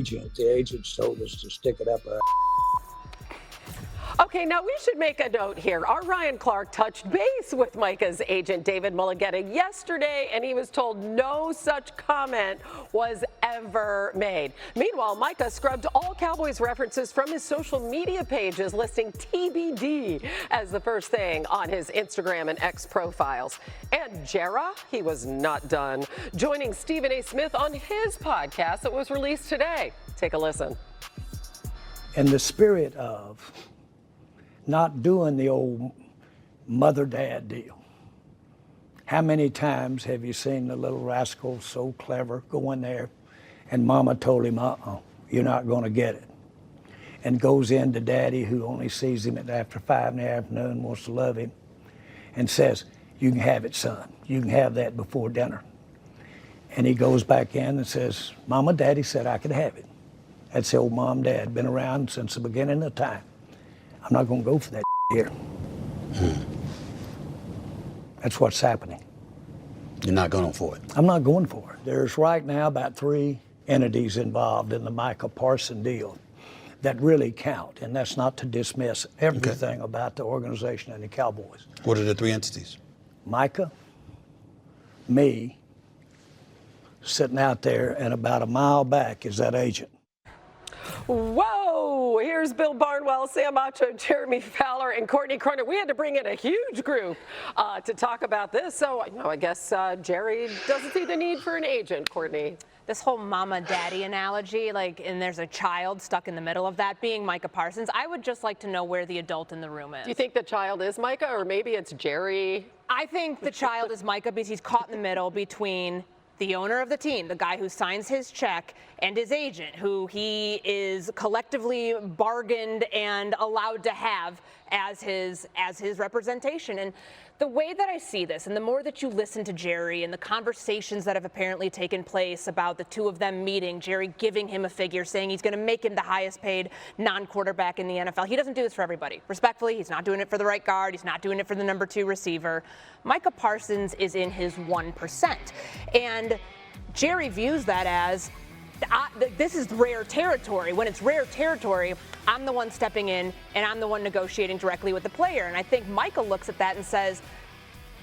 agent. The agents told us to stick it up our. Okay, now we should make a note here. Our Ryan Clark touched base with Micah's agent, David Mulligetta, yesterday, and he was told no such comment was ever made. Meanwhile, Micah scrubbed all Cowboys references from his social media pages, listing TBD as the first thing on his Instagram and X profiles. And Jera, he was not done, joining Stephen A. Smith on his podcast that was released today. Take a listen. In the spirit of not doing the old mother-dad deal. How many times have you seen the little rascal so clever go in there and mama told him, you're not going to get it. And goes in to daddy, who only sees him after 5 in the afternoon, wants to love him, and says, you can have it, son. You can have that before dinner. And he goes back in and says, Mama, Daddy said I could have it. That's the old mom, dad, been around since the beginning of time. I'm not going to go for that here. That's what's happening. You're not going for it? I'm not going for it. There's right now about 3 entities involved in the Micah Parsons deal that really count, and that's not to dismiss everything about the organization and the Cowboys. What are the 3 entities? Micah, me, sitting out there, and about a mile back is that agent. Whoa! Here's Bill Barnwell, Sam Acho, Jeremy Fowler, and Courtney Cronin. We had to bring in a huge group to talk about this. So, I guess Jerry doesn't see the need for an agent, Courtney. This whole mama-daddy analogy, and there's a child stuck in the middle of that being Micah Parsons. I would just like to know where the adult in the room is. Do you think the child is Micah, or maybe it's Jerry? I think the child is Micah because he's caught in the middle between the owner of the team, the guy who signs his check, and his agent, who he is collectively bargained and allowed to have as his representation. And the way that I see this, and the more that you listen to Jerry and the conversations that have apparently taken place about the two of them meeting, Jerry giving him a figure, saying he's going to make him the highest paid non-quarterback in the NFL. He doesn't do this for everybody. Respectfully, he's not doing it for the right guard. He's not doing it for the number 2 receiver. Micah Parsons is in his 1%. And Jerry views that as, this is rare territory. When it's rare territory, I'm the one stepping in and I'm the one negotiating directly with the player. And I think Michael looks at that and says,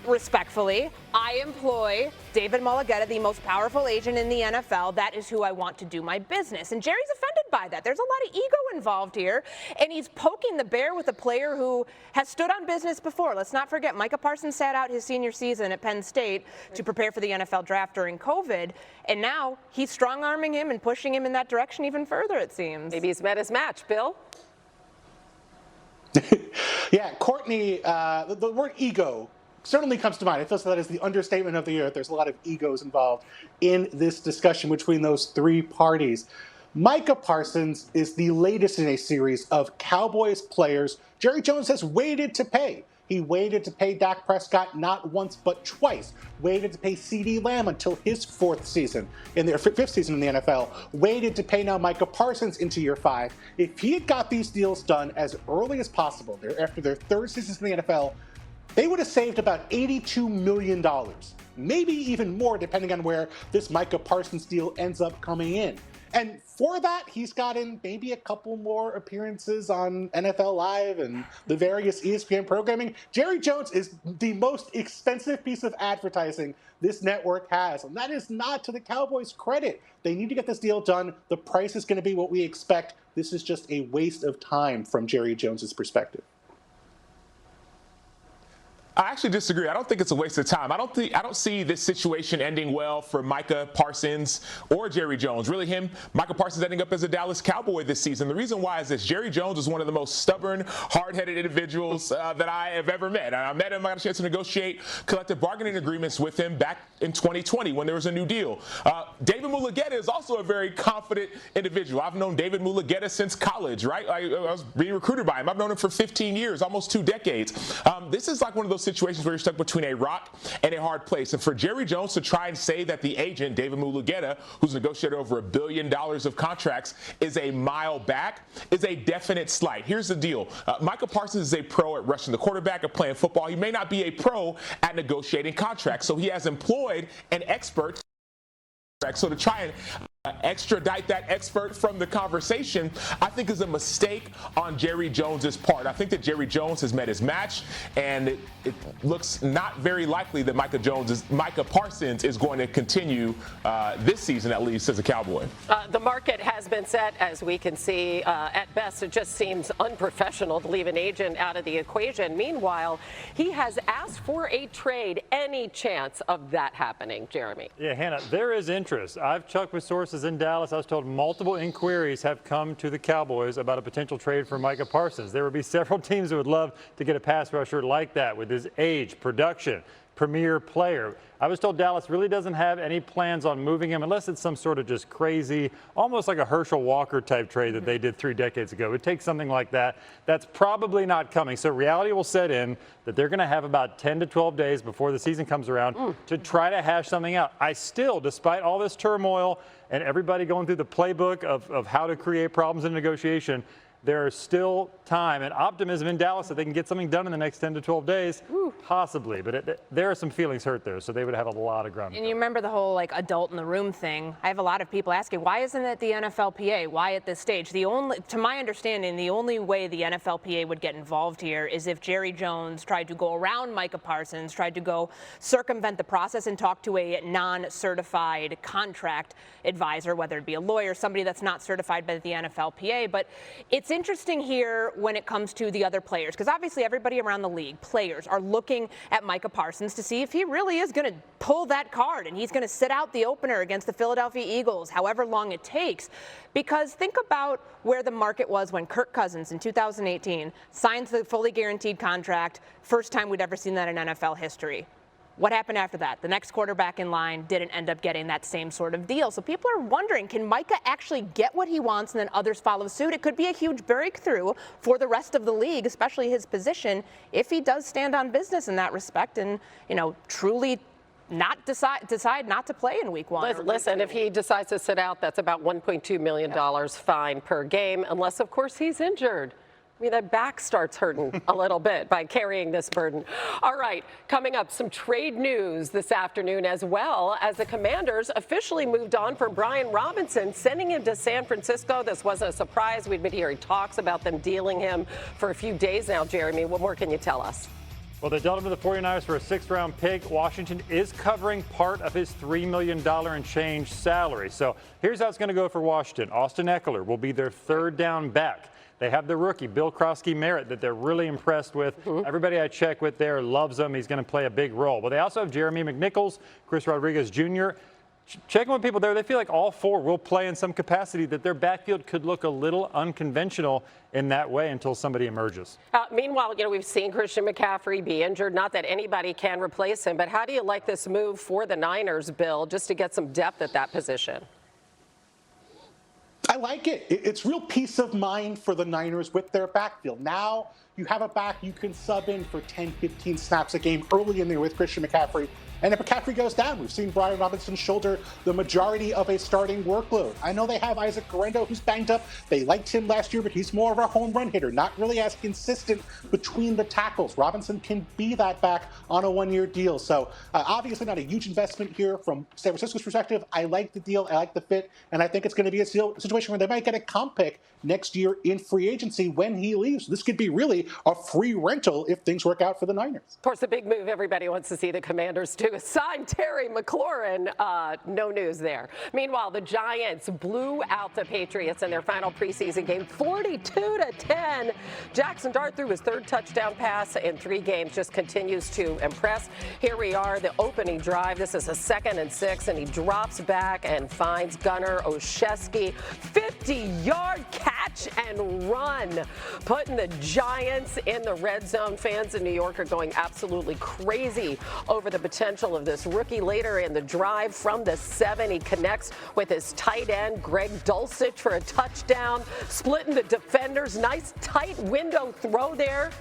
respectfully, I employ David Mulligetta, the most powerful agent in the NFL. That is who I want to do my business. And Jerry's offended by that. There's a lot of ego involved here. And he's poking the bear with a player who has stood on business before. Let's not forget, Micah Parsons sat out his senior season at Penn State to prepare for the NFL draft during COVID. And now he's strong-arming him and pushing him in that direction even further, it seems. Maybe he's met his match, Bill. Yeah, Courtney, the word ego certainly comes to mind. I feel so that is the understatement of the year. There's a lot of egos involved in this discussion between those 3 parties. Micah Parsons is the latest in a series of Cowboys players Jerry Jones has waited to pay. He waited to pay Dak Prescott not once but twice. Waited to pay CeeDee Lamb until his 5th season in the NFL. Waited to pay now Micah Parsons into year 5. If he had got these deals done as early as possible, after their 3rd season in the NFL, they would have saved about $82 million. Maybe even more, depending on where this Micah Parsons deal ends up coming in. And for that, he's gotten maybe a couple more appearances on NFL Live and the various ESPN programming. Jerry Jones is the most expensive piece of advertising this network has, and that is not to the Cowboys' credit. They need to get this deal done. The price is going to be what we expect. This is just a waste of time from Jerry Jones's perspective. I actually disagree. I don't think it's a waste of time. I don't see this situation ending well for Micah Parsons or Jerry Jones. Really Micah Parsons ending up as a Dallas Cowboy this season. The reason why is this: Jerry Jones is one of the most stubborn, hard-headed individuals that I have ever met. And I met him, I got a chance to negotiate collective bargaining agreements with him back in 2020 when there was a new deal. David Mulligetta is also a very confident individual. I've known David Mulligetta since college, right? I was being recruited by him. I've known him for 15 years, almost 2 decades. This is like one of those situations where you're stuck between a rock and a hard place. And for Jerry Jones to try and say that the agent, David Mulligetta, who's negotiated over $1 billion of contracts, is a mile back, is a definite slight. Here's the deal. Micah Parsons is a pro at rushing the quarterback, at playing football. He may not be a pro at negotiating contracts. So he has employed an expert So to try and extradite that expert from the conversation, I think is a mistake on Jerry Jones's part. I think that Jerry Jones has met his match, and it looks not very likely that Micah Parsons is going to continue this season, at least, as a Cowboy. The market has been set, as we can see. At best, it just seems unprofessional to leave an agent out of the equation. Meanwhile, he has asked for a trade. Any chance of that happening, Jeremy? Yeah, Hannah, there is interest. I've checked with sources in Dallas. I was told multiple inquiries have come to the Cowboys about a potential trade for Micah Parsons. There would be several teams that would love to get a pass rusher like that with his age, production, premier player. I was told Dallas really doesn't have any plans on moving him unless it's some sort of just crazy, almost like a Herschel Walker type trade that they did 3 decades ago. It would take something like that. That's probably not coming. So reality will set in that they're going to have about 10 to 12 days before the season comes around to try to hash something out. I still, despite all this turmoil and everybody going through the playbook of how to create problems in negotiation, there is still time and optimism in Dallas that they can get something done in the next 10 to 12 days, possibly. But there are some feelings hurt there, so they would have a lot of ground. And you remember the whole adult in the room thing. I have a lot of people asking, why isn't it the NFLPA? Why at this stage? To my understanding, the only way the NFLPA would get involved here is if Jerry Jones tried to go around Micah Parsons, tried to go circumvent the process and talk to a non-certified contract advisor, whether it be a lawyer, somebody that's not certified by the NFLPA. But it's interesting here when it comes to the other players, because obviously everybody around the league, players, are looking at Micah Parsons to see if he really is going to pull that card and he's going to sit out the opener against the Philadelphia Eagles, however long it takes. Because think about where the market was when Kirk Cousins in 2018 signs the fully guaranteed contract, first time we'd ever seen that in NFL history. What happened after that? The next quarterback in line didn't end up getting that same sort of deal. So people are wondering, can Micah actually get what he wants and then others follow suit? It could be a huge breakthrough for the rest of the league, especially his position, if he does stand on business in that respect and, truly not decide not to play in week 1. Listen, if he decides to sit out, that's about $1.2 million fine per game, unless, of course, he's injured. I mean, that back starts hurting a little bit by carrying this burden. All right, coming up, some trade news this afternoon, as well as the Commanders officially moved on from Brian Robinson, sending him to San Francisco. This wasn't a surprise. We've been hearing talks about them dealing him for a few days now. Jeremy, what more can you tell us? Well, they dealt him to the 49ers for a 6th-round pick. Washington is covering part of his $3 million and change salary. So here's how it's going to go for Washington. Austin Eckler will be their 3rd down back. They have the rookie, Bill Krosky-Merritt, that they're really impressed with. Everybody I check with there loves him. He's going to play a big role. But they also have Jeremy McNichols, Chris Rodriguez Jr. Checking with people there, they feel like all 4 will play in some capacity, that their backfield could look a little unconventional in that way until somebody emerges. Meanwhile, we've seen Christian McCaffrey be injured. Not that anybody can replace him, but how do you like this move for the Niners, Bill, just to get some depth at that position? I like it. It's real peace of mind for the Niners with their backfield. Now you have a back you can sub in for 10, 15 snaps a game early in there with Christian McCaffrey. And if McCaffrey goes down, we've seen Brian Robinson shoulder the majority of a starting workload. I know they have Isaac Guerrero, who's banged up. They liked him last year, but he's more of a home run hitter, not really as consistent between the tackles. Robinson can be that back on a 1-year deal. So obviously not a huge investment here from San Francisco's perspective. I like the deal. I like the fit. And I think it's going to be a situation where they might get a comp pick next year in free agency when he leaves. This could be really a free rental if things work out for the Niners. Of course, the big move everybody wants to see the Commanders do is sign Terry McLaurin. No news there. Meanwhile, the Giants blew out the Patriots in their final preseason game, 42-10. Jackson Dart threw his 3rd touchdown pass in 3 games, just continues to impress. Here we are, the opening drive. This is a 2nd and 6, and he drops back and finds Gunnar Olszewski. 50-yard catch and run, putting the Giants in the red zone. Fans in New York are going absolutely crazy over the potential of this rookie. Later in the drive from the 7, he connects with his tight end, Greg Dulcich, for a touchdown, splitting the defenders. Nice tight window throw there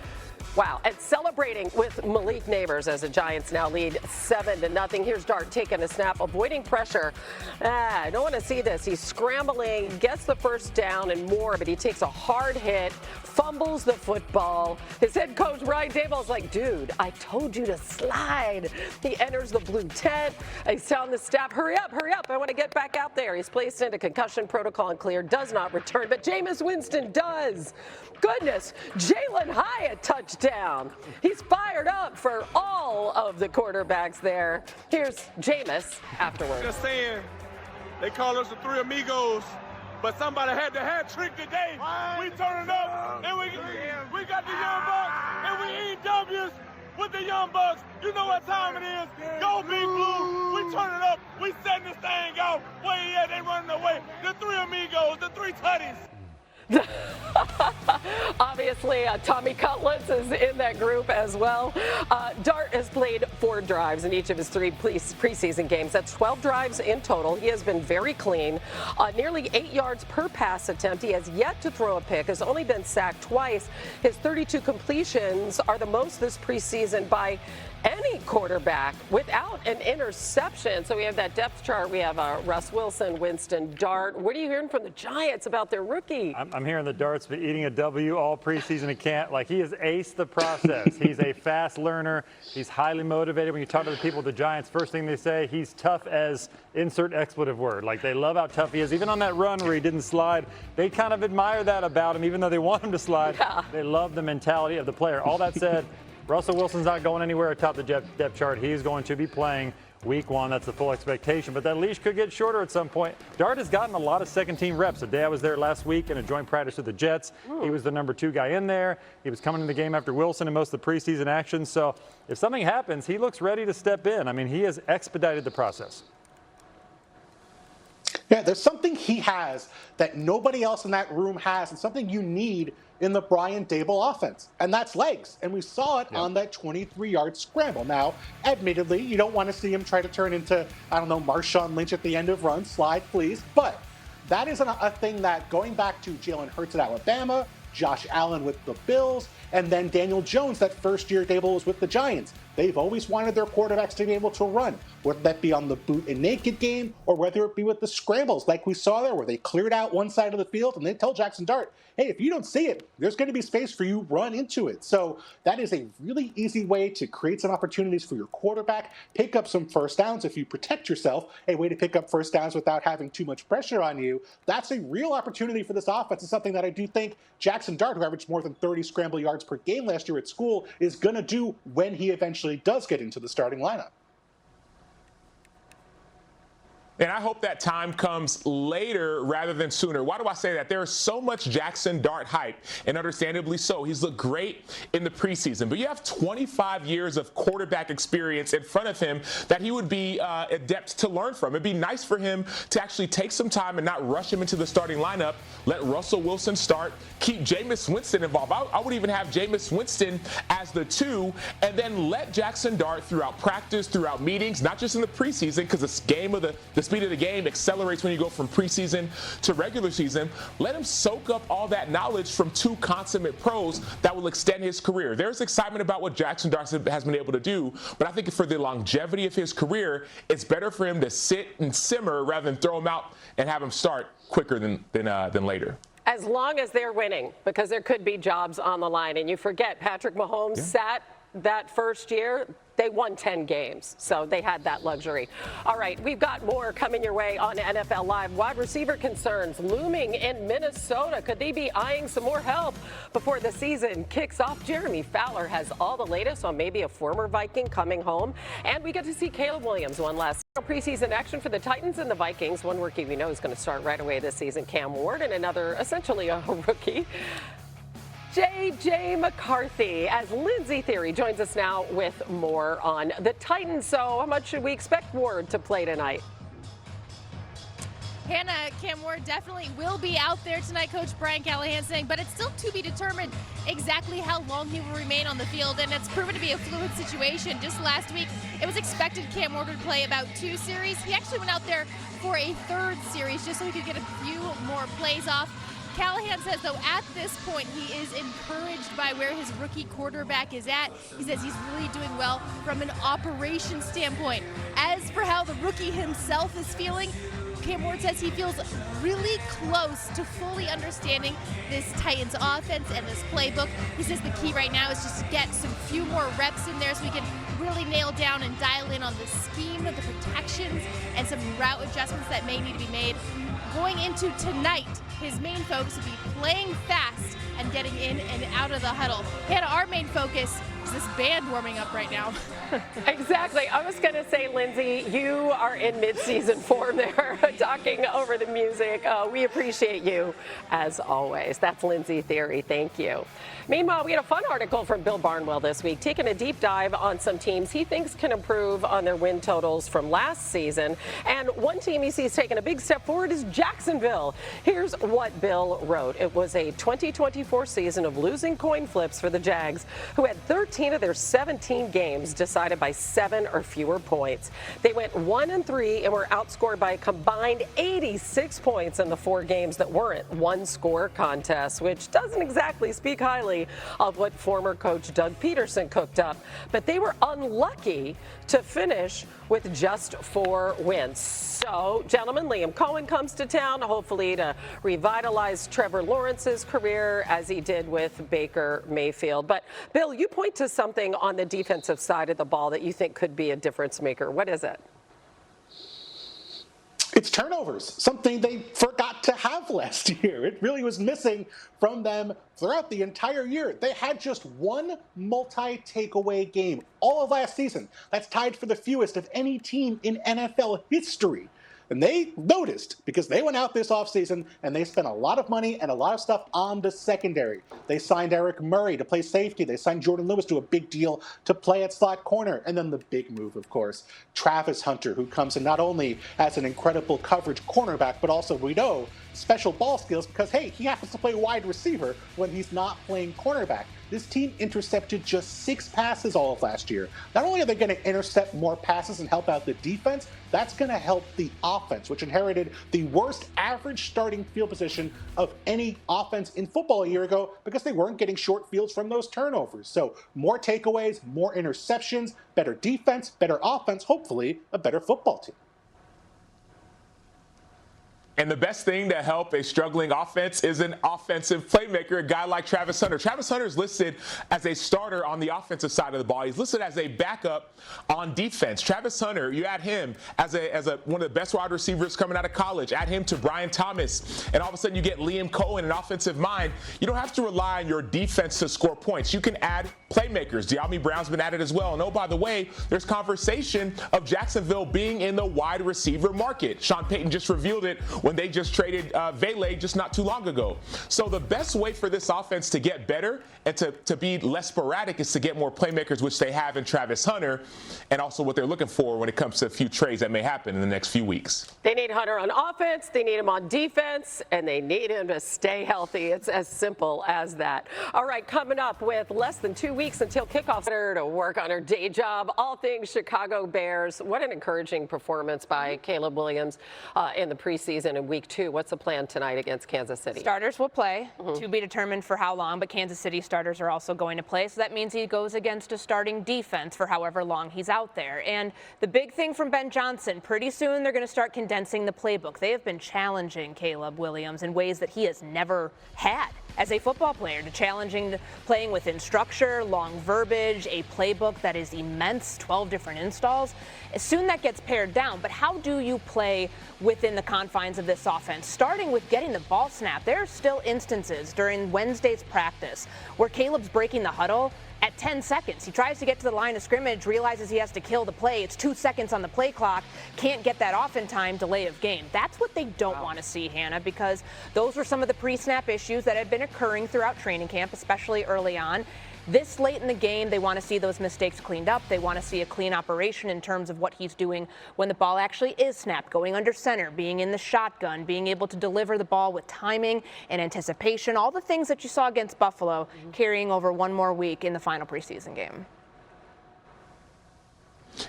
Wow, and celebrating with Malik Neighbors as the Giants now lead 7-0. Here's Dart taking a snap, avoiding pressure. I don't want to see this. He's scrambling, gets the first down and more, but he takes a hard hit, fumbles the football. His head coach, Ryan Daboll's like, dude, I told you to slide. He enters the blue tent. He's telling the staff, hurry up, I want to get back out there. He's placed into concussion protocol and cleared, does not return, but Jameis Winston does. Goodness, Jalen Hyatt touchdown. He's fired up for all of the quarterbacks there. Here's Jameis afterwards. Just saying, they call us the Three Amigos, but somebody had the hat trick today. We turning up, and we got the Young Bucks, and we eat W's with the Young Bucks. You know what time it is. Go Big Blue. We turning up. We setting this thing out. Where he at? They running away. The Three Amigos, the Three Tutties. Obviously, Tommy Cutlets is in that group as well. Dart has played 4 drives in each of his 3 preseason games. That's 12 drives in total. He has been very clean. Nearly 8 yards per pass attempt. He has yet to throw a pick, has only been sacked twice. His 32 completions are the most this preseason by any quarterback without an interception. So we have that depth chart. We have Russ Wilson, Winston, Dart. What are you hearing from the Giants about their rookie? I'm hearing the Dart's been eating a W all preseason. He can't, like, he has aced the process. He's a fast learner. He's highly motivated. When you talk to the people at the Giants, first thing they say, he's tough as insert expletive word. Like, they love how tough he is. Even on that run where he didn't slide, they kind of admire that about him, even though they want him to slide. Yeah. They love the mentality of the player. All that said, Russell Wilson's not going anywhere atop the depth chart. He's going to be playing week 1. That's the full expectation. But that leash could get shorter at some point. Dart has gotten a lot of second-team reps. The day I was there last week in a joint practice with the Jets, he was the number 2 guy in there. He was coming in the game after Wilson in most of the preseason action. So if something happens, he looks ready to step in. I mean, he has expedited the process. Yeah, there's something he has that nobody else in that room has, and something you need in the Brian Daboll offense, and that's legs. And we saw it on that 23-yard scramble. Now, admittedly, you don't want to see him try to turn into, I don't know, Marshawn Lynch at the end of runs. Slide, please. But that is a thing that, going back to Jalen Hurts at Alabama, Josh Allen with the Bills, and then Daniel Jones that first year Daboll was with the Giants. They've always wanted their quarterbacks to be able to run, whether that be on the boot and naked game or whether it be with the scrambles like we saw there where they cleared out one side of the field and they tell Jackson Dart, hey, if you don't see it, there's going to be space for you, run into it. So that is a really easy way to create some opportunities for your quarterback, pick up some first downs if you protect yourself, a way to pick up first downs without having too much pressure on you. That's a real opportunity for this offense. It's something that I do think Jackson Dart, who averaged more than 30 scramble yards per game last year at school, is going to do when he eventually does get into the starting lineup. And I hope that time comes later rather than sooner. Why do I say that? There is so much Jackson Dart hype, and understandably so. He's looked great in the preseason, but you have 25 years of quarterback experience in front of him that he would be adept to learn from. It'd be nice for him to actually take some time and not rush him into the starting lineup. Let Russell Wilson start. Keep Jameis Winston involved. I would even have Jameis Winston as the 2, and then let Jackson Dart throughout practice, throughout meetings, not just in the preseason, because the speed of the game accelerates when you go from preseason to regular season. Let him soak up all that knowledge from 2 consummate pros that will extend his career. There's excitement about what Jackson Dart has been able to do, but I think for the longevity of his career, it's better for him to sit and simmer rather than throw him out and have him start quicker than later. As long as they're winning, because there could be jobs on the line. And you forget, Patrick Mahomes sat that first year. They won 10 games, so they had that luxury. All right, we've got more coming your way on NFL Live. Wide receiver concerns looming in Minnesota. Could they be eyeing some more help before the season kicks off? Jeremy Fowler has all the latest on maybe a former Viking coming home. And we get to see Caleb Williams one last preseason action for the Titans and the Vikings. One rookie we know is going to start right away this season, Cam Ward, and another essentially a rookie, J.J. McCarthy, as Lindsay Theory joins us now with more on the Titans. So how much should we expect Ward to play tonight? Hannah, Cam Ward definitely will be out there tonight, Coach Brian Callahan saying, but it's still to be determined exactly how long he will remain on the field, and it's proven to be a fluid situation. Just last week, it was expected Cam Ward would play about 2 series. He actually went out there for a 3rd series just so he could get a few more plays off. Callahan says, though, at this point, he is encouraged by where his rookie quarterback is at. He says he's really doing well from an operation standpoint. As for how the rookie himself is feeling, Cam Ward says he feels really close to fully understanding this Titans offense and this playbook. He says the key right now is just to get some few more reps in there so we can really nail down and dial in on the scheme, the protections, and some route adjustments that may need to be made. Going into tonight, his main focus will be playing fast and getting in and out of the huddle. Hannah, our main focus is this band warming up right now. Exactly. I was going to say, Lindsay, you are in mid-season form there, talking over the music. We appreciate you, as always. That's Lindsay Theory. Thank you. Meanwhile, we had a fun article from Bill Barnwell this week, taking a deep dive on some teams he thinks can improve on their win totals from last season. And one team he sees taking a big step forward is Jacksonville. Here's what Bill wrote. It was a 2024 season of losing coin flips for the Jags, who had 13 of their 17 games decided by 7 or fewer points. They went 1-3 and were outscored by a combined 86 points in the 4 games that weren't one-score contests, which doesn't exactly speak highly of what former coach Doug Peterson cooked up. But they were unlucky to finish with just 4 wins. So, gentlemen, Liam Cohen comes to town, hopefully to revitalize Trevor Lawrence's career as he did with Baker Mayfield. But, Bill, you point to something on the defensive side of the ball that you think could be a difference maker. What is it? It's turnovers, something they forgot to have last year. It really was missing from them throughout the entire year. They had just 1 multi-takeaway game all of last season. That's tied for the fewest of any team in NFL history. And they noticed because they went out this offseason and they spent a lot of money and a lot of stuff on the secondary. They signed Eric Murray to play safety. They signed Jordan Lewis to a big deal to play at slot corner. And then the big move, of course, Travis Hunter, who comes in not only as an incredible coverage cornerback, but also, we know, special ball skills because, hey, he happens to play wide receiver when he's not playing cornerback. This team intercepted just 6 passes all of last year. Not only are they going to intercept more passes and help out the defense, that's going to help the offense, which inherited the worst average starting field position of any offense in football a year ago because they weren't getting short fields from those turnovers. So more takeaways, more interceptions, better defense, better offense, hopefully a better football team. And the best thing to help a struggling offense is an offensive playmaker, a guy like Travis Hunter. Travis Hunter is listed as a starter on the offensive side of the ball. He's listed as a backup on defense. Travis Hunter, you add him as one of the best wide receivers coming out of college. Add him to Brian Thomas, and all of a sudden you get Liam Cohen, an offensive mind. You don't have to rely on your defense to score points. You can add playmakers. De'Ami Brown's been added as well. And oh, by the way, there's conversation of Jacksonville being in the wide receiver market. Sean Payton just revealed it when they just traded Vele just not too long ago. So the best way for this offense to get better and to be less sporadic is to get more playmakers, which they have in Travis Hunter, and also what they're looking for when it comes to a few trades that may happen in the next few weeks. They need Hunter on offense, they need him on defense, and they need him to stay healthy. It's as simple as that. All right, coming up with less than 2 weeks until kickoff, to work on her day job, all things Chicago Bears. What an encouraging performance by Caleb Williams in the preseason in week 2. What's the plan tonight against Kansas City? Starters will play, to be determined for how long, but Kansas City starters are also going to play, so that means he goes against a starting defense for however long he's out there. And the big thing from Ben Johnson, pretty soon they're going to start condensing the playbook. They have been challenging Caleb Williams in ways that he has never had as a football player, to challenging playing within structure, long verbiage, a playbook that is immense, 12 different installs. Soon that gets pared down, but how do you play within the confines of this offense? Starting with getting the ball snapped. There are still instances during Wednesday's practice where Caleb's breaking the huddle at 10 seconds. He tries to get to the line of scrimmage, realizes he has to kill the play. It's 2 seconds on the play clock. Can't get that off in time, delay of game. That's what they don't want to see, Hannah, because those were some of the pre-snap issues that had been occurring throughout training camp, especially early on. This late in the game, they want to see those mistakes cleaned up. They want to see a clean operation in terms of what he's doing when the ball actually is snapped, going under center, being in the shotgun, being able to deliver the ball with timing and anticipation, all the things that you saw against Buffalo, carrying over one more week in the final preseason game.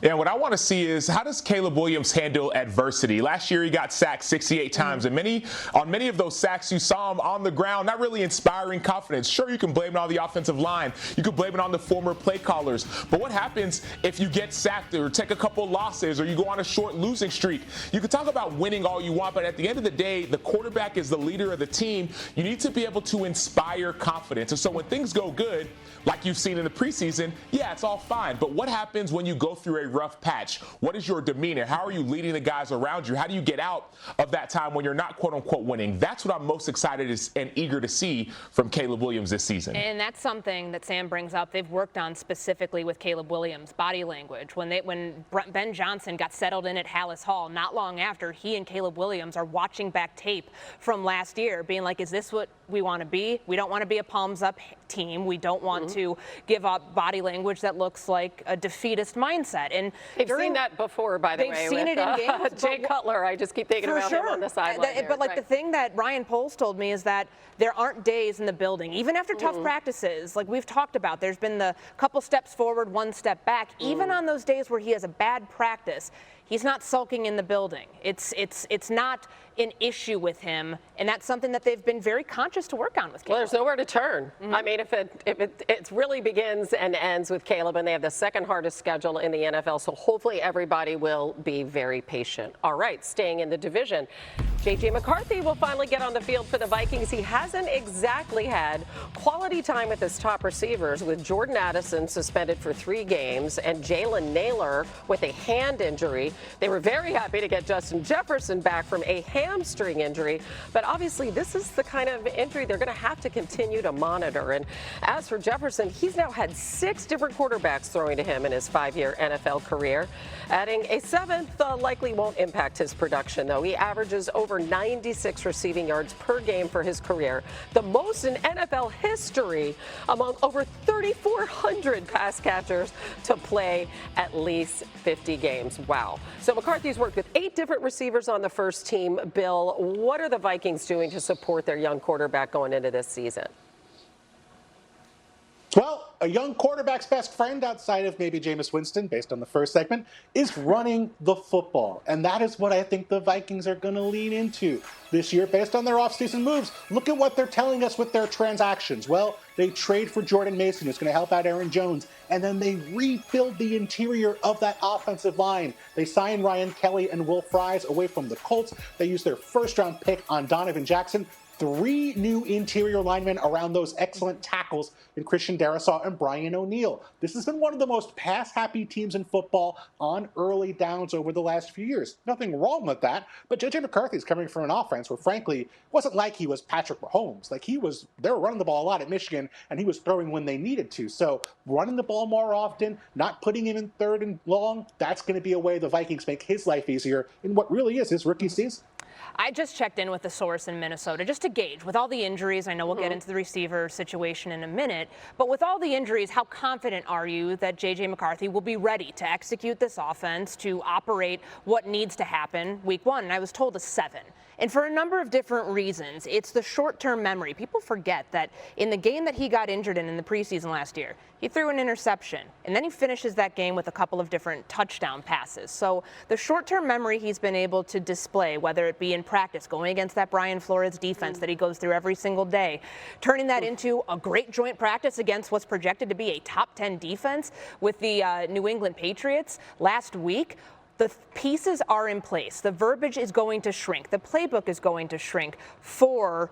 Yeah, what I want to see is how does Caleb Williams handle adversity? Last year he got sacked 68 times, and on many of those sacks you saw him on the ground, not really inspiring confidence. Sure, you can blame it on the offensive line. You can blame it on the former play callers. But what happens if you get sacked or take a couple losses or you go on a short losing streak? You can talk about winning all you want, but at the end of the day, the quarterback is the leader of the team. You need to be able to inspire confidence. And so when things go good, like you've seen in the preseason, yeah, it's all fine. But what happens when you go through a rough patch? What is your demeanor? How are you leading the guys around you? How do you get out of that time when you're not quote unquote winning? That's what I'm most excited and eager to see from Caleb Williams this season. And that's something that Sam brings up. They've worked on specifically with Caleb Williams, body language. When Ben Johnson got settled in at Hallis Hall, not long after, he and Caleb Williams are watching back tape from last year, being like, is this what we want to be? We don't want to be a palms up team. We don't want to give up body language that looks like a defeatist mindset. And they've seen that before, by the way. They've seen it in games. Jay Cutler, I just keep thinking about him on the sideline. But like the thing that Ryan Poles told me is that there aren't days in the building, even after tough practices, like we've talked about, there's been the couple steps forward, one step back. Even on those days where he has a bad practice, he's not sulking in the building. It's not an issue with him, and that's something that they've been very conscious to work on with Caleb. Well, there's nowhere to turn. I mean, if it really begins and ends with Caleb, and they have the second hardest schedule in the NFL, so hopefully everybody will be very patient. All right, staying in the division, J.J. McCarthy will finally get on the field for the Vikings. He hasn't exactly had quality time with his top receivers, with Jordan Addison suspended for 3 games and Jalen Naylor with a hand injury. They were very happy to get Justin Jefferson back from a hamstring injury, but obviously this is the kind of injury they're going to have to continue to monitor. And as for Jefferson, he's now had 6 different quarterbacks throwing to him in his 5-year NFL career. Adding a 7th likely won't impact his production, though. He averages over 96 receiving yards per game for his career, the most in NFL history among over 3,400 pass catchers to play at least 50 games. Wow. So McCarthy's worked with 8 different receivers on the first team. Bill, what are the Vikings doing to support their young quarterback going into this season? Well, a young quarterback's best friend, outside of maybe Jameis Winston, based on the first segment, is running the football. And that is what I think the Vikings are going to lean into this year based on their offseason moves. Look at what they're telling us with their transactions. Well, they trade for Jordan Mason, who's going to help out Aaron Jones, and then they rebuild the interior of that offensive line. They sign Ryan Kelly and Will Fries away from the Colts. They use their first-round pick on Donovan Jackson. 3 new interior linemen around those excellent tackles in Christian Darrisaw and Brian O'Neill. This has been one of the most pass-happy teams in football on early downs over the last few years. Nothing wrong with that, but J.J. McCarthy is coming from an offense where, frankly, it wasn't like he was Patrick Mahomes. Like they were running the ball a lot at Michigan, and he was throwing when they needed to. So running the ball more often, not putting him in 3rd and long, that's going to be a way the Vikings make his life easier in what really is his rookie season. I just checked in with the source in Minnesota just to gauge. With all the injuries, I know we'll get into the receiver situation in a minute, but with all the injuries, how confident are you that J.J. McCarthy will be ready to execute this offense, to operate what needs to happen week 1? And I was told a 7. And for a number of different reasons, it's the short-term memory. People forget that in the game that he got injured in the preseason last year, he threw an interception, and then he finishes that game with a couple of different touchdown passes. So the short-term memory he's been able to display, whether it be in practice, going against that Brian Flores defense that he goes through every single day, turning that into a great joint practice against what's projected to be a top 10 defense with the New England Patriots last week. The pieces are in place. The verbiage is going to shrink. The playbook is going to shrink for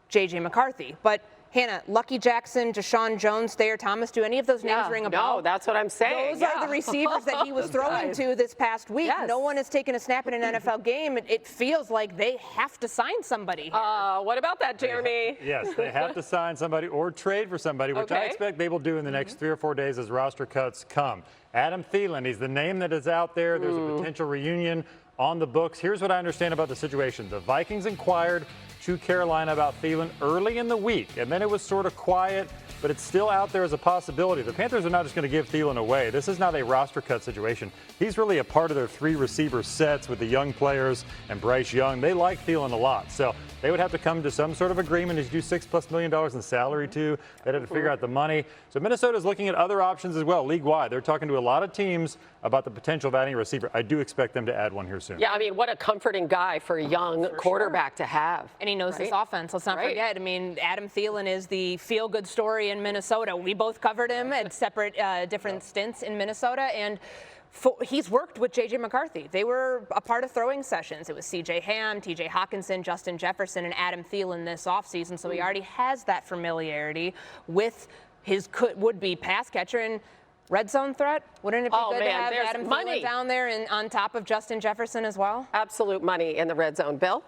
J.J. McCarthy. But Hannah, Lucky Jackson, Deshaun Jones, Thayer Thomas, do any of those names ring a bell? No, that's what I'm saying. Those are the receivers that he was throwing to this past week. Yes. No one has taken a snap in an NFL game. It feels like they have to sign somebody here. What about that, Jeremy? Yes, they have to sign somebody or trade for somebody, which I expect they will do in the next 3 or 4 days as roster cuts come. Adam Thielen, he's the name that is out there. There's a potential reunion on the books. Here's what I understand about the situation. The Vikings inquired to Carolina about Thielen early in the week, and then it was sort of quiet, but it's still out there as a possibility. The Panthers are not just going to give Thielen away. This is not a roster cut situation. He's really a part of their 3 receiver sets with the young players and Bryce Young. They like Thielen a lot, so they would have to come to some sort of agreement. He's due $6+ million in salary too. They'd have to figure out the money. So Minnesota is looking at other options as well, league-wide. They're talking to a lot of teams about the potential of adding a receiver. I do expect them to add one here soon. Yeah, I mean, what a comforting guy for a young quarterback to have. And he knows this offense. Let's not forget. I mean, Adam Thielen is the feel-good story in Minnesota. We both covered him at separate, different stints in Minnesota, and he's worked with J.J. McCarthy. They were a part of throwing sessions. It was C.J. Ham, T.J. Hawkinson, Justin Jefferson, and Adam Thielen this offseason, so he already has that familiarity with his would-be pass catcher and red zone threat. Wouldn't it be good to have Adam Thielen down there and on top of Justin Jefferson as well? Absolute money in the red zone. Bill?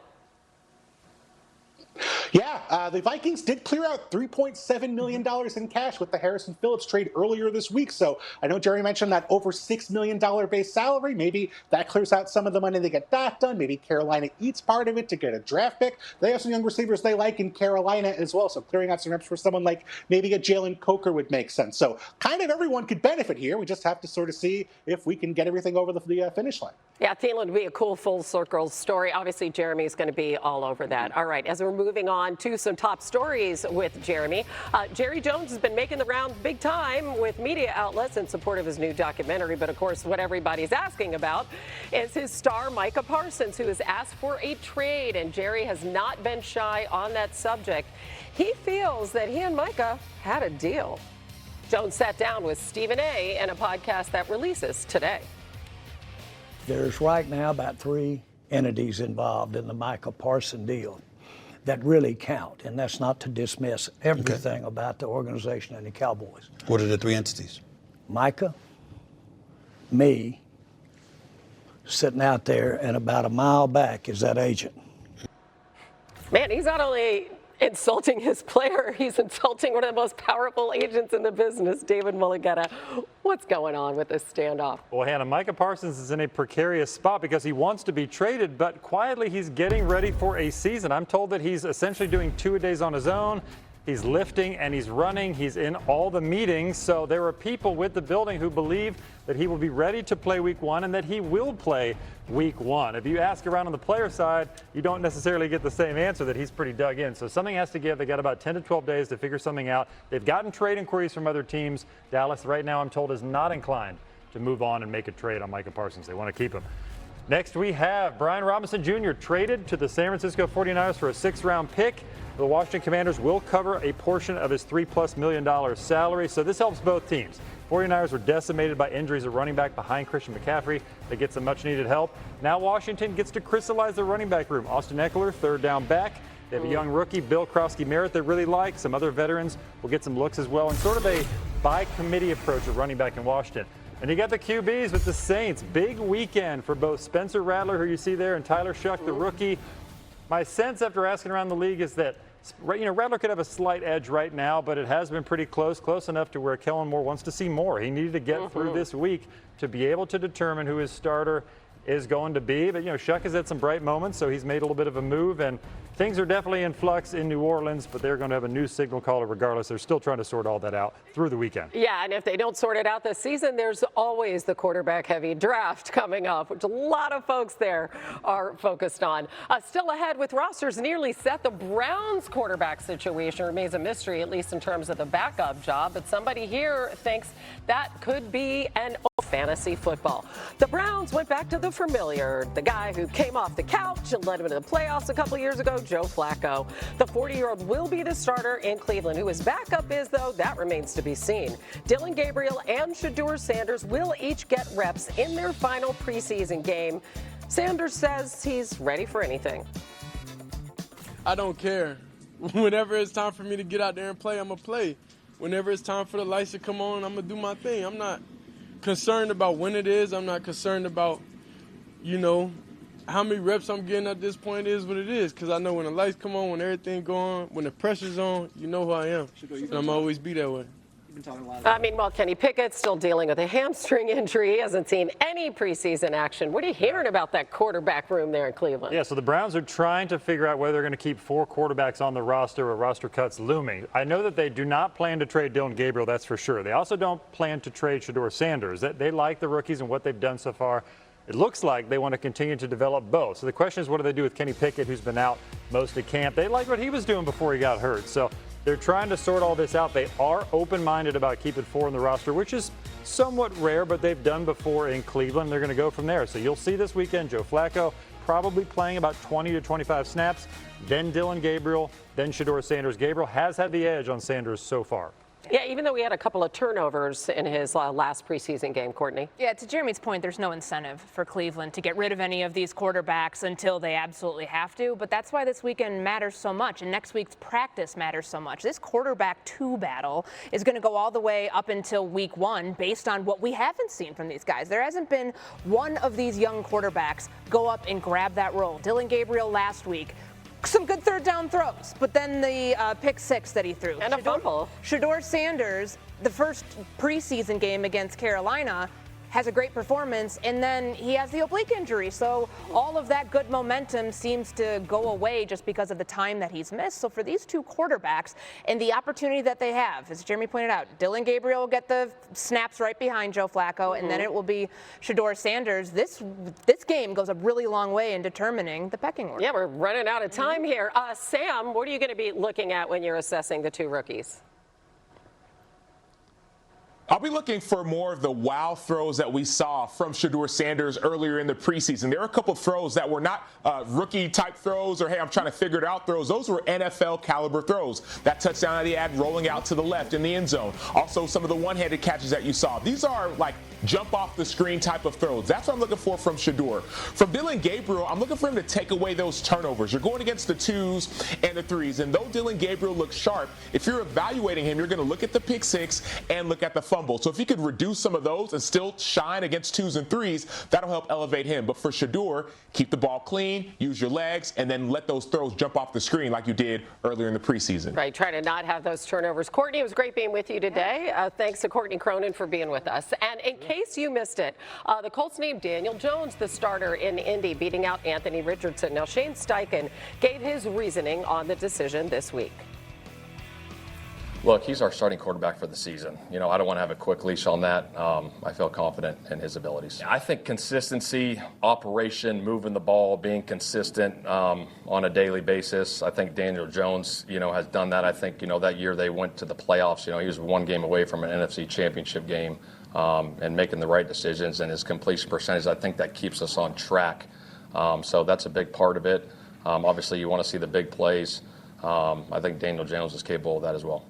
Yeah, the Vikings did clear out $3.7 million in cash with the Harrison Phillips trade earlier this week. So I know Jerry mentioned that over $6 million base salary. Maybe that clears out some of the money to get that done. Maybe Carolina eats part of it to get a draft pick. They have some young receivers they like in Carolina as well. So clearing out some reps for someone like maybe a Jalen Coker would make sense. So kind of everyone could benefit here. We just have to sort of see if we can get everything over the finish line. Yeah, Thielen would be a cool full circle story. Obviously, Jeremy's going to be all over that. All right, as we're moving on to some top stories with Jeremy, Jerry Jones has been making the rounds big time with media outlets in support of his new documentary. But of course, what everybody's asking about is his star, Micah Parsons, who has asked for a trade. And Jerry has not been shy on that subject. He feels that he and Micah had a deal. Jones sat down with Stephen A. in a podcast that releases today. There's right now about 3 entities involved in the Micah Parsons deal that really count, and that's not to dismiss everything about the organization and the Cowboys. What are the 3 entities? Micah, me, sitting out there, and about a mile back is that agent. Man, he's not only insulting his player, he's insulting one of the most powerful agents in the business, David Mulugheta. What's going on with this standoff? Well, Hannah, Micah Parsons is in a precarious spot because he wants to be traded, but quietly he's getting ready for a season. I'm told that he's essentially doing 2-a-days on his own. He's lifting and he's running. He's in all the meetings. So there are people with the building who believe that he will be ready to play week 1 and that he will play week 1. If you ask around on the player side, you don't necessarily get the same answer, that he's pretty dug in. So something has to give. They got about 10 to 12 days to figure something out. They've gotten trade inquiries from other teams. Dallas right now, I'm told, is not inclined to move on and make a trade on Micah Parsons. They want to keep him. Next, we have Brian Robinson Jr. traded to the San Francisco 49ers for a 6th-round pick. The Washington Commanders will cover a portion of his $3+ million salary, so this helps both teams. 49ers were decimated by injuries at running back behind Christian McCaffrey. They get some much-needed help. Now Washington gets to crystallize their running back room. Austin Eckler, 3rd down back. They have a young rookie, Bill Krosky-Merritt, they really like. Some other veterans will get some looks as well, and sort of a by-committee approach at running back in Washington. And you got the QBs with the Saints. Big weekend for both Spencer Rattler, who you see there, and Tyler Shuck, the rookie. My sense after asking around the league is that, Rattler could have a slight edge right now, but it has been pretty close enough to where Kellen Moore wants to see more. He needed to get through this week to be able to determine who his starter is going to be. But, Shuck has had some bright moments, so he's made a little bit of a move. And things are definitely in flux in New Orleans, but they're going to have a new signal caller regardless. They're still trying to sort all that out through the weekend. Yeah, and if they don't sort it out this season, there's always the quarterback-heavy draft coming up, which a lot of folks there are focused on. Still ahead with rosters nearly set, the Browns' quarterback situation remains a mystery, at least in terms of the backup job. But somebody here thinks that could be an fantasy football. The Browns went back to the familiar, the guy who came off the couch and led them to the playoffs a couple years ago, Joe Flacco. The 40-year-old will be the starter in Cleveland. Who his backup is, though, that remains to be seen. Dylan Gabriel and Shedeur Sanders will each get reps in their final preseason game. Sanders says he's ready for anything. I don't care. Whenever it's time for me to get out there and play, I'm going to play. Whenever it's time for the lights to come on, I'm going to do my thing. I'm not concerned about when it is. I'm not concerned about, how many reps I'm getting at this point is what it is. Because I know when the lights come on, when everything go on, when the pressure's on, you know who I am. And I'm always be that way. You've been talking a lot about Meanwhile, Kenny Pickett's still dealing with a hamstring injury. He hasn't seen any preseason action. What are you hearing about that quarterback room there in Cleveland? Yeah, so the Browns are trying to figure out whether they're going to keep 4 quarterbacks on the roster or roster cuts looming. I know that they do not plan to trade Dylan Gabriel, that's for sure. They also don't plan to trade Shedeur Sanders. They like the rookies and what they've done so far. It looks like they want to continue to develop both. So the question is, what do they do with Kenny Pickett, who's been out most of camp? They like what he was doing before he got hurt. So they're trying to sort all this out. They are open-minded about keeping 4 on the roster, which is somewhat rare, but they've done before in Cleveland. They're going to go from there. So you'll see this weekend Joe Flacco probably playing about 20 to 25 snaps, then Dylan Gabriel, then Shedeur Sanders. Gabriel has had the edge on Sanders so far. Yeah, even though he had a couple of turnovers in his last preseason game, Courtney. Yeah, to Jeremy's point, there's no incentive for Cleveland to get rid of any of these quarterbacks until they absolutely have to. But that's why this weekend matters so much, and next week's practice matters so much. This quarterback 2 battle is going to go all the way up until week 1 based on what we haven't seen from these guys. There hasn't been one of these young quarterbacks go up and grab that role. Dylan Gabriel last week, some good third down throws, but then the pick 6 that he threw. And a fumble. Shedeur Sanders, the first preseason game against Carolina, has a great performance, and then he has the oblique injury. So all of that good momentum seems to go away just because of the time that he's missed. So for these 2 quarterbacks and the opportunity that they have, as Jeremy pointed out, Dylan Gabriel will get the snaps right behind Joe Flacco, and then it will be Shedeur Sanders. This game goes a really long way in determining the pecking order. Yeah, we're running out of time here. Sam, what are you going to be looking at when you're assessing the 2 rookies? I'll be looking for more of the wow throws that we saw from Shedeur Sanders earlier in the preseason. There were a couple of throws that were not rookie-type throws or, hey, I'm trying to figure it out throws. Those were NFL-caliber throws. That touchdown that he had rolling out to the left in the end zone. Also, some of the one-handed catches that you saw. These are like jump-off-the-screen type of throws. That's what I'm looking for from Shedeur. From Dylan Gabriel, I'm looking for him to take away those turnovers. You're going against the 2s and the 3s, and though Dylan Gabriel looks sharp, if you're evaluating him, you're going to look at the pick 6 and look at the fumble. So if he could reduce some of those and still shine against 2s and 3s, that'll help elevate him. But for Shedeur, keep the ball clean, use your legs, and then let those throws jump off the screen like you did earlier in the preseason. Right, try to not have those turnovers. Courtney, it was great being with you today. Thanks to Courtney Cronin for being with us. And in case you missed it, the Colts named Daniel Jones the starter in Indy, beating out Anthony Richardson. Now, Shane Steichen gave his reasoning on the decision this week. Look, he's our starting quarterback for the season. You know, I don't want to have a quick leash on that. I feel confident in his abilities. I think consistency, operation, moving the ball, being consistent on a daily basis. I think Daniel Jones, has done that. I think, that year they went to the playoffs. He was 1 game away from an NFC championship game and making the right decisions. And his completion percentage, I think that keeps us on track. So that's a big part of it. Obviously, you want to see the big plays. I think Daniel Jones is capable of that as well.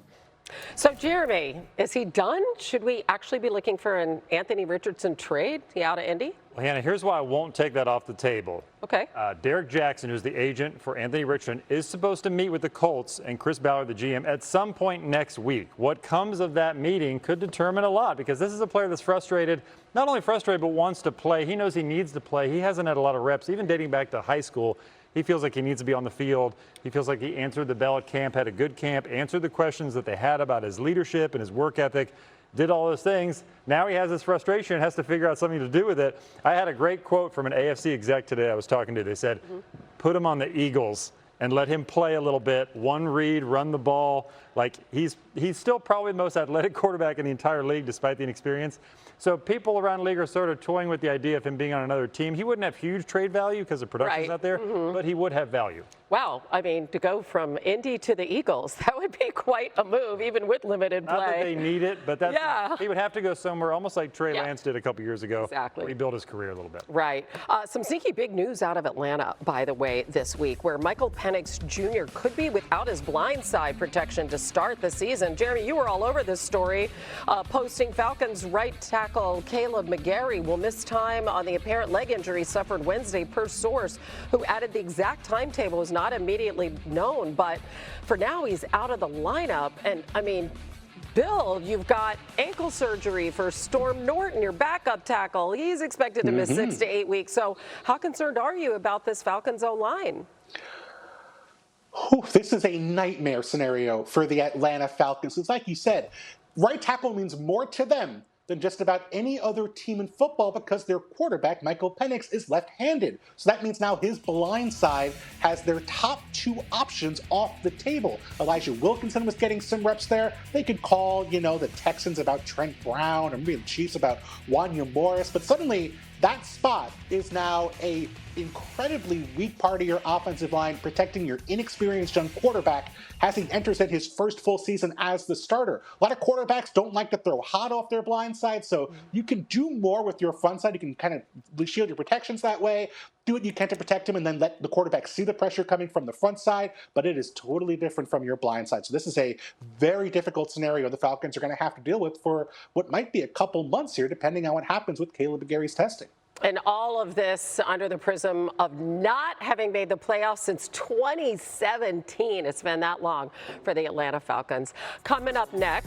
So, Jeremy, is he done? Should we actually be looking for an Anthony Richardson trade? He out of Indy? Well, Hannah, here's why I won't take that off the table. Okay. Derek Jackson, who's the agent for Anthony Richardson, is supposed to meet with the Colts and Chris Ballard, the GM, at some point next week. What comes of that meeting could determine a lot, because this is a player that's frustrated, not only frustrated, but wants to play. He knows he needs to play. He hasn't had a lot of reps, even dating back to high school. He feels like he needs to be on the field. He feels like he answered the bell at camp, had a good camp, answered the questions that they had about his leadership and his work ethic, did all those things. Now he has this frustration and has to figure out something to do with it. I had a great quote from an AFC exec today I was talking to. They said, put him on the Eagles and let him play a little bit. 1 read, run the ball. Like, he's still probably the most athletic quarterback in the entire league despite the inexperience. So people around the league are sort of toying with the idea of him being on another team. He wouldn't have huge trade value because the production's not there, but he would have value. Wow, I mean, to go from Indy to the Eagles, that would be quite a move, even with limited play. Not that they need it, but he would have to go somewhere, almost like Trey Lance did a couple years ago. Exactly. Where he built his career a little bit. Right. Some sneaky big news out of Atlanta, by the way, this week, where Michael Penix Jr. could be without his blindside protection to start the season. Jeremy, you were all over this story, posting Falcons right tackle Caleb McGarry will miss time on the apparent leg injury suffered Wednesday, per source, who added the exact timetable is not immediately known. But for now, he's out of the lineup. And, I mean, Bill, you've got ankle surgery for Storm Norton, your backup tackle. He's expected to miss 6 to 8 weeks. So how concerned are you about this Falcons O-line? This is a nightmare scenario for the Atlanta Falcons. It's like you said, right tackle means more to them than just about any other team in football because their quarterback, Michael Penix, is left-handed. So that means now his blind side has their top two options off the table. Elijah Wilkinson was getting some reps there. They could call, the Texans about Trent Brown or maybe the Chiefs about Wanya Morris, but suddenly that spot is now a incredibly weak part of your offensive line, protecting your inexperienced young quarterback as he enters in his first full season as the starter. A lot of quarterbacks don't like to throw hot off their blind side, so you can do more with your front side. You can kind of shield your protections that way, do what you can to protect him, and then let the quarterback see the pressure coming from the front side, but it is totally different from your blind side. So this is a very difficult scenario the Falcons are going to have to deal with for what might be a couple months here, depending on what happens with Caleb Gary's testing. And all of this under the prism of not having made the playoffs since 2017. It's been that long for the Atlanta Falcons. Coming up next.